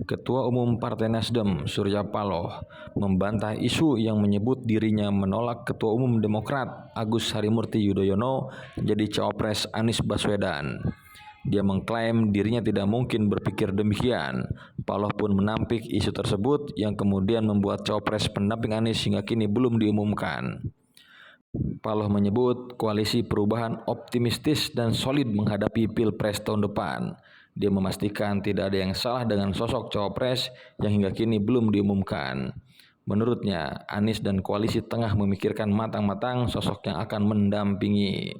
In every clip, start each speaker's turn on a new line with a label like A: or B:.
A: Ketua Umum Partai Nasdem, Surya Paloh, membantah isu yang menyebut dirinya menolak Ketua Umum Demokrat, Agus Harimurti Yudhoyono, jadi cawapres Anies Baswedan. Dia mengklaim dirinya tidak mungkin berpikir demikian. Paloh pun menampik isu tersebut yang kemudian membuat cawapres pendamping Anies hingga kini belum diumumkan. Paloh menyebut koalisi perubahan optimistis dan solid menghadapi Pilpres tahun depan. Dia memastikan tidak ada yang salah dengan sosok cawapres yang hingga kini belum diumumkan. Menurutnya, Anies dan koalisi tengah memikirkan matang-matang sosok yang akan mendampingi.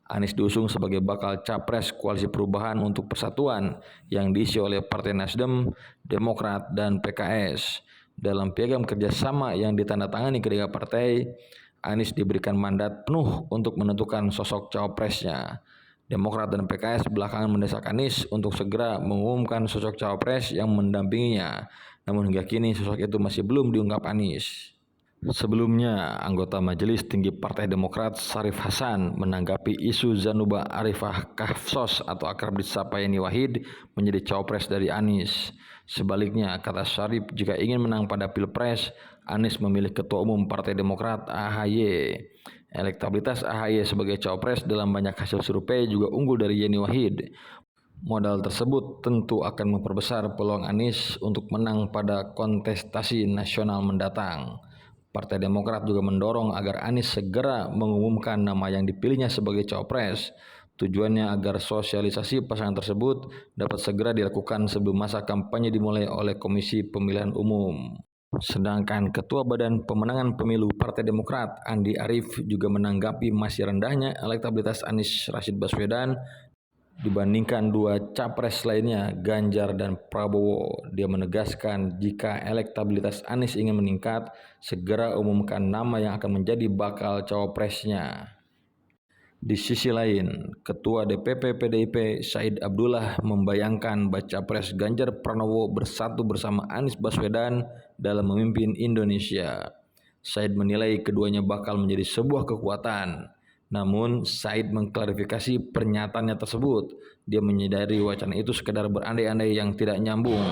A: Anies diusung sebagai bakal capres koalisi perubahan untuk persatuan yang diisi oleh Partai Nasdem, Demokrat, dan PKS. Dalam piagam kerjasama yang ditandatangani ketiga partai, Anies diberikan mandat penuh untuk menentukan sosok cawapresnya. Demokrat dan PKS belakangan mendesak Anies untuk segera mengumumkan sosok cawapres yang mendampinginya. Namun hingga kini sosok itu masih belum diungkap Anies. Sebelumnya, anggota Majelis Tinggi Partai Demokrat Syarif Hasan menanggapi isu Zanuba Arifah Kahfsos atau akrab disapa Yeni Wahid menjadi cawapres dari Anies. Sebaliknya, kata Syarif, jika ingin menang pada Pilpres, Anies memilih Ketua Umum Partai Demokrat AHY. Elektabilitas AHY sebagai cawapres dalam banyak hasil survei juga unggul dari Yeni Wahid. Modal tersebut tentu akan memperbesar peluang Anies untuk menang pada kontestasi nasional mendatang. Partai Demokrat juga mendorong agar Anies segera mengumumkan nama yang dipilihnya sebagai cawapres. Tujuannya agar sosialisasi pasangan tersebut dapat segera dilakukan sebelum masa kampanye dimulai oleh Komisi Pemilihan Umum. Sedangkan Ketua Badan Pemenangan Pemilu Partai Demokrat, Andi Arief, juga menanggapi masih rendahnya elektabilitas Anies Rashid Baswedan dibandingkan dua capres lainnya, Ganjar dan Prabowo. Dia menegaskan jika elektabilitas Anies ingin meningkat, segera umumkan nama yang akan menjadi bakal cawapresnya. Di sisi lain, Ketua DPP PDIP Said Abdullah membayangkan baca pres Ganjar Pranowo bersatu bersama Anies Baswedan dalam memimpin Indonesia. Said menilai keduanya bakal menjadi sebuah kekuatan. Namun, Said mengklarifikasi pernyataannya tersebut. Dia menyadari wacana itu sekedar berandai-andai yang tidak nyambung.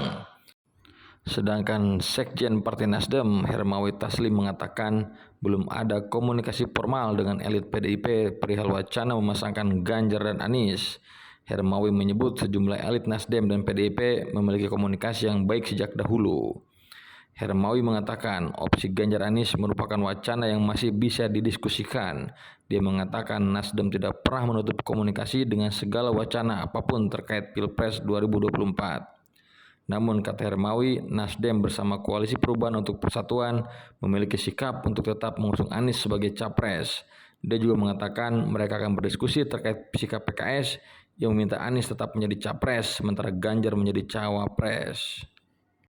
A: Sedangkan Sekjen Partai Nasdem, Hermawi Taslim, mengatakan belum ada komunikasi formal dengan elit PDIP perihal wacana memasangkan Ganjar dan Anies. Hermawi menyebut sejumlah elit Nasdem dan PDIP memiliki komunikasi yang baik sejak dahulu. Hermawi mengatakan opsi Ganjar Anies merupakan wacana yang masih bisa didiskusikan. Dia mengatakan Nasdem tidak pernah menutup komunikasi dengan segala wacana apapun terkait Pilpres 2024. Namun, kata Hermawi, Nasdem bersama Koalisi Perubahan untuk Persatuan memiliki sikap untuk tetap mengusung Anies sebagai capres. Dia juga mengatakan mereka akan berdiskusi terkait sikap PKS yang meminta Anies tetap menjadi capres, sementara Ganjar menjadi cawapres.